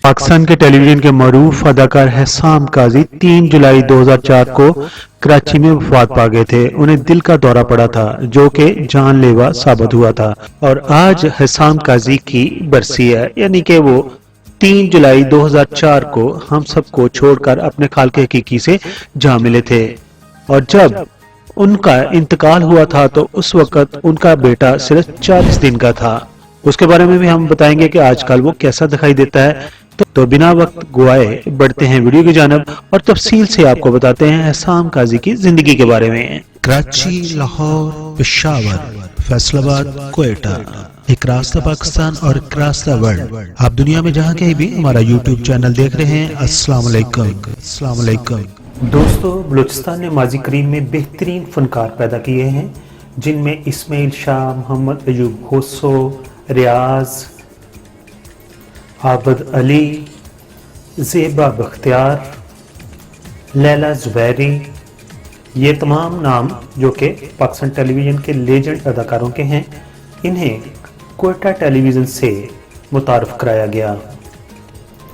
पाकिस्तान के टेलीविजन के मरूफ अदाकार हसाम काजी 3 जुलाई 2004 को कराची में वफात पा गए थे। उन्हें दिल का दौरा पड़ा था जो कि जानलेवा साबित हुआ था और आज हसाम काजी की बरसी है, यानी कि वो 3 जुलाई 2004 को हम सबको छोड़कर अपने खालके हकीकी से जा मिले थे। और जब उनका इंतकाल हुआ था तो उस वक्त उनका बेटा सिर्फ 40 दिन का था। उसके बारे में भी हम बताएंगे कि आजकल वो कैसा दिखाई देता है। तो बिना वक्त गुआए बढ़ते हैं वीडियो की जानब और तफसील से आपको बताते हैं हसाम काजी की जिंदगी के बारे में। कराची, लाहौर, पेशावर, फैसलाबाद, कोयटा, एक रास्ता पाकिस्तान और एक रास्ता वर्ल्ड। आप दुनिया में जहाँ कहीं भी हमारा यूट्यूब चैनल देख रहे हैं, अस्सलाम वालेकुम। अस्सलाम वालेकुम। दोस्तों, बलूचिस्तान ने माजी करीम में बेहतरीन फनकार पैदा किए हैं, जिनमें इस्माइल शाह, मोहम्मद अयूब होसो, रियाज, आबद अली, ज़ेबा बख्तियार, लैला ज़ुबैरी, ये तमाम नाम जो कि पाकिस्तान टेलीविज़न के लेजेंड अदाकारों के हैं, इन्हें कोयटा टेलीविज़न से मुतारफ़ कराया गया।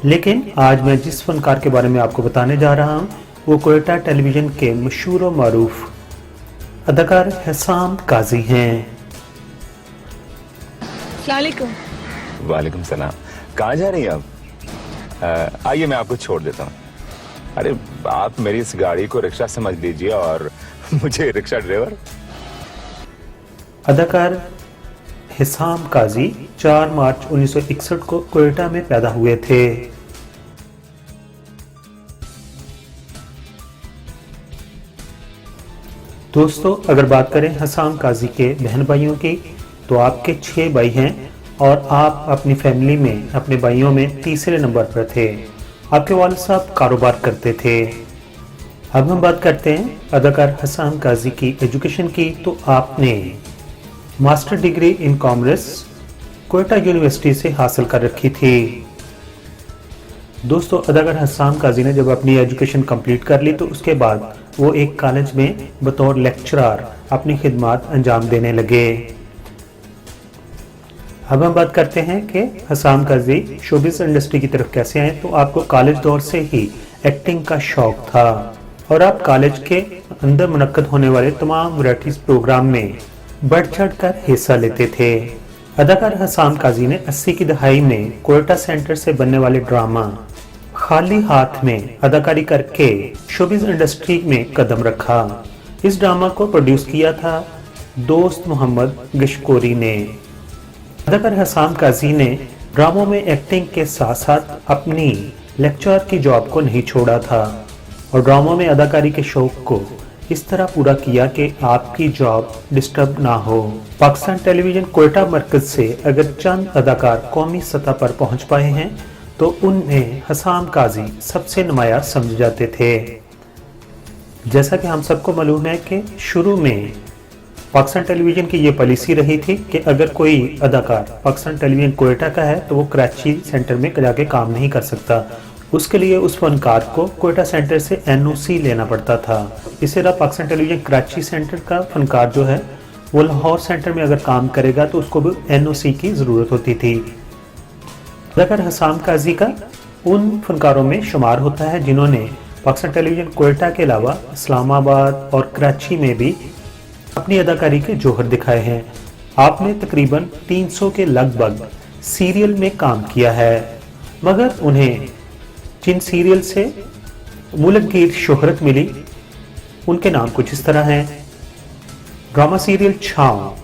लेकिन आज मैं जिस फनकार के बारे में आपको बताने जा रहा हूँ वो कोयटा टेलीविज़न के मशहूर और मारूफ अदाकार हसाम काजी हैं। वालेकुम सलाम। कहाँ जा रही हैं आप? आइए मैं आपको छोड़ देता हूँ। अरे आप मेरी इस गाड़ी को रिक्शा समझ लीजिए और मुझे रिक्शा ड्राइवर। अदाकार हसाम काजी 4 मार्च 1961 को कोयटा में पैदा हुए थे। दोस्तों, अगर बात करें हसाम काजी के बहन भाइयों की तो आपके 6 भाई हैं और आप अपनी फैमिली में अपने भाइयों में तीसरे नंबर पर थे। आपके वालिद साहब कारोबार करते थे। अब हम बात करते हैं अदाकार हसाम काजी की एजुकेशन की। तो आपने master degree in commerce Quetta university से हासिल कर रखी थी। दोस्तों, अदाकार हसाम काजी ने जब अपनी एजुकेशन कंप्लीट कर ली तो उसके बाद वो एक कॉलेज में बतौर लेक्चरर अपनी खिदमत अंजाम देने लगे। अब हम बात करते हैं कि हसाम काजी शोबिज़ इंडस्ट्री की तरफ कैसे आए। तो आपको कॉलेज दौर से ही एक्टिंग का शौक था और आप कॉलेज के अंदर मुनक्कद होने वाले तमाम वैराइटीज़ प्रोग्राम में बढ़ चढ़ कर हिस्सा लेते थे। अदाकार हसाम काजी ने 80 की दहाई में कोयटा सेंटर से बनने वाले ड्रामा खाली हाथ में अदाकारी करके शोबिज़ इंडस्ट्री में कदम रखा। इस ड्रामा को प्रोड्यूस किया था दोस्त मोहम्मद गशकोरी ने। अदाकार हसाम काजी ने ड्रामों में एक्टिंग के साथ साथ अपनी लेक्चरर की जॉब को नहीं छोड़ा था और ड्रामों में अदाकारी के शौक को इस तरह पूरा किया कि आपकी जॉब डिस्टर्ब ना हो। पाकिस्तान टेलीविजन कोयटा मरकज से अगर चंद अदाकार कौमी सतह पर पहुंच पाए हैं तो उन्हें हसाम काजी सबसे नुमाया समझे जाते थे। जैसा कि हम सबको मालूम है कि शुरू में पाकिस्तान टेलीविजन की ये पॉलिसी रही थी कि अगर कोई अदाकार पाकिस्तान टेलीविजन कोयटा का है तो वो कराची सेंटर में जाके काम नहीं कर सकता। उसके लिए उस फनकार को कोयटा सेंटर से NOC लेना पड़ता था। इसी तरह पाकिस्तान टेलीविजन कराची सेंटर का फनकार जो है वो लाहौर सेंटर में अगर काम करेगा तो उसको भी NOC की ज़रूरत होती थी। अदाकार हसाम काजी का उन फनकारों में शुमार होता है जिन्होंने पाकिस्तान टेलीविजन कोयटा के अलावा इस्लामाबाद और कराची में भी अपनी अदाकारी के जौहर दिखाए हैं। आपने तकरीबन 300 के लगभग सीरियल में काम किया है, मगर उन्हें जिन सीरियल से मुल्कगीर शोहरत मिली उनके नाम कुछ इस तरह हैं। ड्रामा सीरियल छाँव,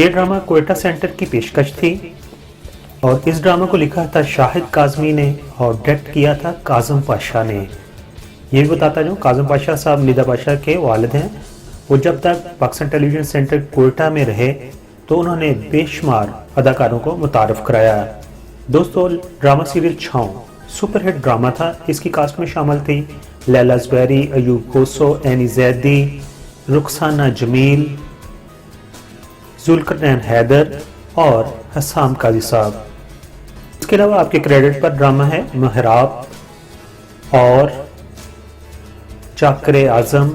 ये ड्रामा कोयटा सेंटर की पेशकश थी और इस ड्रामा को लिखा था शाहिद काज़मी ने और डायरेक्ट किया था काज़म पाशा ने। ये भी बताता हूँ, काज़म पाशा साहब निदा पाशा के वालिद हैं। वो जब तक पाकिस्तान टेलीविजन सेंटर कोयटा में रहे तो उन्होंने बेशुमार अदाकारों को मुतारफ़ कराया। दोस्तों, ड्रामा सीरियल छाँव सुपरहिट ड्रामा था। इसकी कास्ट में शामिल थी लैला ज़ुबैरी, अयूब होसो, एनी जैदी, रुखसाना जमील, जुल्करनैन हैदर और हसाम काजी साहब। इसके अलावा आपके क्रेडिट पर ड्रामा है महराब और चाकरे आज़म,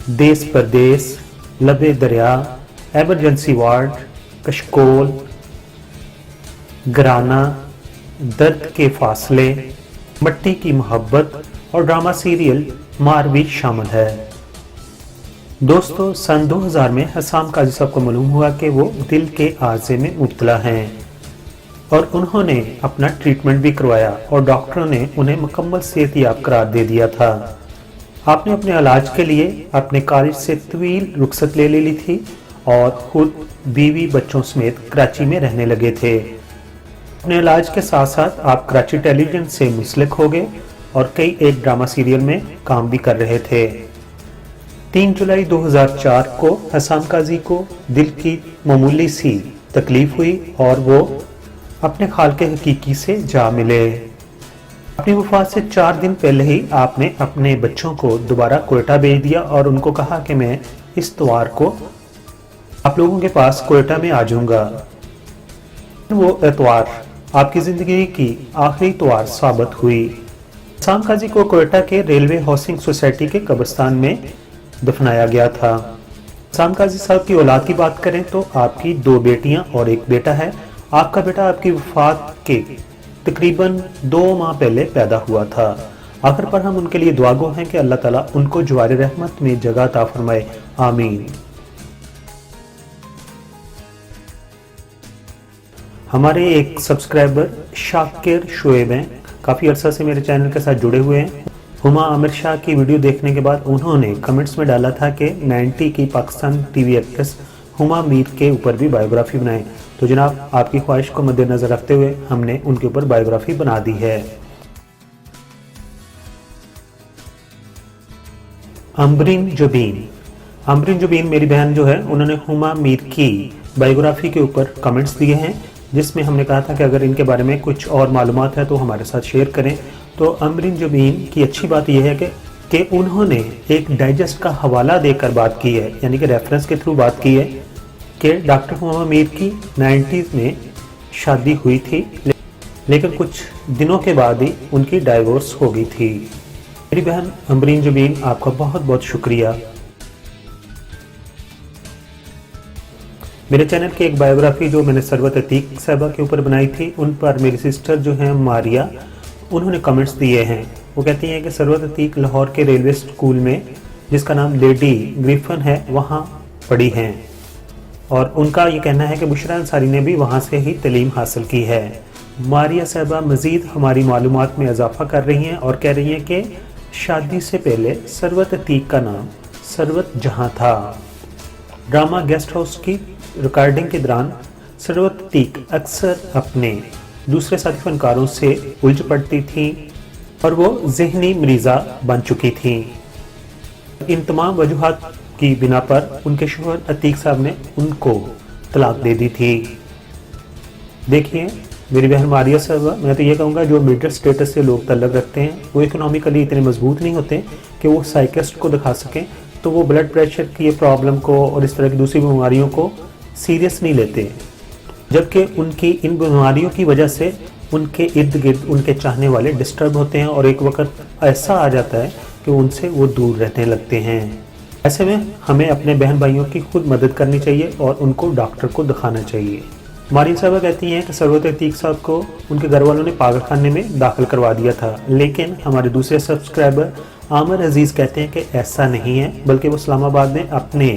देश परदेश, लबे दरिया, एमरजेंसी वार्ड, कशकोल, घराना, दर्द के फासले, मट्टी की मोहब्बत और ड्रामा सीरियल मार भी शामिल है। दोस्तों, सन 2000 में हसाम काजी साहब को मालूम हुआ कि वो दिल के आर्जे में मुब्तला हैं और उन्होंने अपना ट्रीटमेंट भी करवाया और डॉक्टरों ने उन्हें मुकम्मल सेहतयाब करार दे दिया था। आपने अपने इलाज के लिए अपने कॉलेज से तवील रुखसत ले ली थी और खुद बीवी बच्चों समेत कराची में रहने लगे थे। अपने इलाज के साथ साथ आप कराची टेलीविजन से मुंसलिक हो गए और कई एक ड्रामा सीरियल में काम भी कर रहे थे। 3 जुलाई 2004 को हसाम काजी को दिल की मामूली सी तकलीफ हुई और वो अपने खाल के हकीकी से जा मिले। अपनी वफात से 4 दिन पहले ही आपने अपने बच्चों को दोबारा कोयटा भेज दिया और उनको कहा कि मैं इस इतवार को आप लोगों के पास कोयटा में आ जाऊंगा। वो इतवार आपकी जिंदगी की आखिरी इतवार साबित हुई। हसाम काजी को कोयटा के रेलवे हाउसिंग सोसाइटी के कब्रिस्तान में दफनाया गया था। हसाम काजी साहब की औलाद की बात करें तो आपकी 2 बेटियां और 1 बेटा है। आपका बेटा आपकी वफात के तकरीबन 2 माह पहले पैदा हुआ था। आखिर पर हम उनके लिए दुआ गो हैं कि अल्लाह ताला उनको जवार रहमत में जगह अता फरमाए, आमीन। हमारे एक सब्सक्राइबर शाकिर शोएब हैं, काफ़ी अरसा से मेरे चैनल के साथ जुड़े हुए हैं। हुमा आमिर शाह की वीडियो देखने के बाद उन्होंने कमेंट्स में डाला था कि 90 की पाकिस्तान टीवी एक्ट्रेस हुमा मीर के ऊपर भी बायोग्राफी बनाएं। तो जनाब, आपकी ख्वाहिश को मद्देनजर रखते हुए हमने उनके ऊपर बायोग्राफी बना दी है। अमरीन जुबीन मेरी बहन जो है, उन्होंने हुमा मीर की बायोग्राफी के ऊपर कमेंट्स दिए हैं, जिसमें हमने कहा था कि अगर इनके बारे में कुछ और मालूमात है तो हमारे साथ शेयर करें। तो अमरीन जुबीन की अच्छी बात यह है कि उन्होंने एक डाइजेस्ट का हवाला देकर बात की है, यानी कि रेफरेंस के थ्रू बात की है कि डॉक्टर हुमा मीर की 90s में शादी हुई थी, लेकिन कुछ दिनों के बाद ही उनकी डाइवोर्स हो गई थी। मेरी बहन अमरीन जुबीन, आपका बहुत बहुत शुक्रिया। मेरे चैनल की एक बायोग्राफी जो मैंने सरवत अतीक साहबा के ऊपर बनाई थी, उन पर मेरी सिस्टर जो है मारिया, उन्होंने कमेंट्स दिए हैं। वो कहती हैं कि सरवत अतीक लाहौर के रेलवे स्कूल में, जिसका नाम लेडी ग्रिफन है, वहाँ पढ़ी हैं और उनका ये कहना है कि बुशरा अंसारी ने भी वहाँ से ही तालीम हासिल की है। मारिया साहबा मज़ीद हमारी मालूमात में इजाफा कर रही हैं और कह रही हैं कि शादी से पहले सरवत अतीक का नाम सरवत जहाँ था। ड्रामा गेस्ट हाउस की रिकॉर्डिंग के दौरान सरवत अतीक अक्सर अपने दूसरे साथी फनकारों से उलझ पड़ती थीं और वो ज़हनी मरीज़ा बन चुकी थीं। इन तमाम वजूहात की बिना पर उनके शोहर अतीक साहब ने उनको तलाक दे दी थी। देखिए मेरी बहन मारिया साहब, मैं तो ये कहूँगा जो मिडिल स्टेटस से लोग तल्लक रखते हैं वो इकोनॉमिकली इतने मजबूत नहीं होते कि वो साइकियाट्रिस्ट को दिखा सकें, तो वो ब्लड प्रेशर की प्रॉब्लम को और इस तरह की दूसरी बीमारियों को सीरियस नहीं लेते, जबकि उनकी इन बीमारियों की वजह से उनके इर्द गिर्द उनके चाहने वाले डिस्टर्ब होते हैं और एक वक्त ऐसा आ जाता है कि उनसे वो दूर रहने लगते हैं। ऐसे में हमें अपने बहन भाइयों की खुद मदद करनी चाहिए और उनको डॉक्टर को दिखाना चाहिए। मारिया साहबा कहती हैं कि सरवत अतीक साहब को उनके घर वालों ने पागल खाने में दाखिल करवा दिया था, लेकिन हमारे दूसरे सब्सक्राइबर आमिर अजीज़ कहते हैं कि ऐसा नहीं है, बल्कि वो इस्लामाबाद में अपने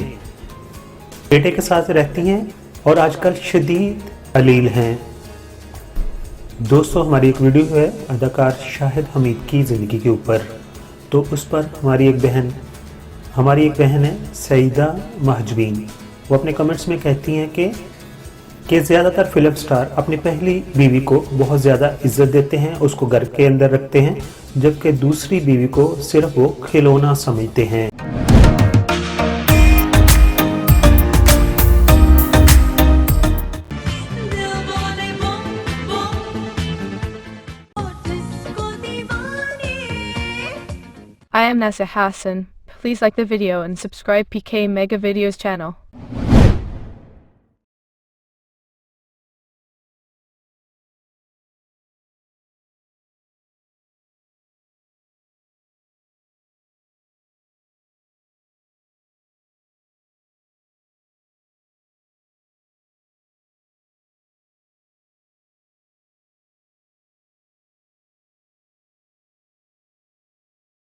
बेटे के साथ रहती हैं और आजकल शदीद अलील हैं। दोस्तों, हमारी एक वीडियो है अदाकार शाहिद हमीद की ज़िंदगी के ऊपर, तो उस पर हमारी एक बहन है सईदा महजबीन, वो अपने कमेंट्स में कहती हैं कि ज़्यादातर फिल्म स्टार अपनी पहली बीवी को बहुत ज़्यादा इज्जत देते हैं, उसको घर के अंदर रखते हैं, जबकि दूसरी बीवी को सिर्फ वो खिलौना समझते हैं। I am Nasa Hassan. Please like the video and subscribe PK Mega Videos channel.